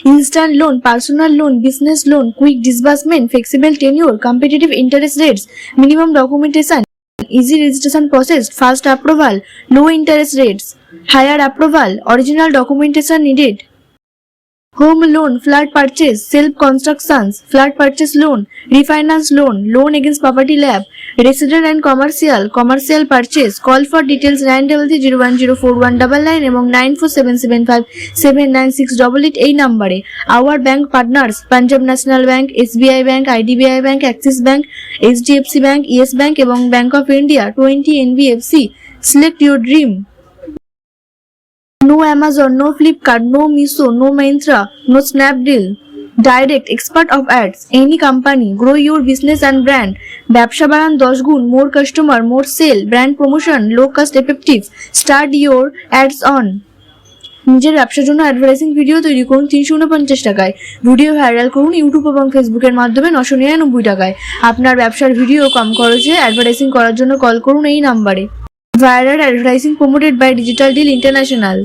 instant loan, personal loan, business loan, quick disbursement, flexible tenure, competitive interest rates, minimum documentation, easy registration process, fast approval, low interest rates, higher approval, original documentation needed. Home loan, flat purchase, self constructions, flat purchase loan, refinance loan, loan against property lab, resident and commercial purchase. Call for details 9330104199 এবং 9477579688 এই নম্বরে। Our bank partners Punjab National Bank, SBI Bank, IDBI Bank, Axis Bank, HDFC Bank, Yes Bank এবং Bank of India 20 NBFC. Select your dream. No Amazon, no Flipkart, no Meesho, no Myntra, no Snapdeal. Direct expert of ads. Any company. Grow your business and brand. ব্যবসা বাড়ান 10 গুণ, more customer, more sale, brand promotion, low cost effective. Start your ads on. নিজের ব্যবসার জন্য advertising video তৈরি করুন 349 টাকায়। Video viral করুন ইউটিউব এবং ফেসবুকের মাধ্যমে 999 টাকায়। আপনার ব্যবসার ভিডিও কম খরচে অ্যাডভার্টাইজিং করার জন্য কল করুন এই নম্বরে। Viral advertising promoted by Digital Deal International.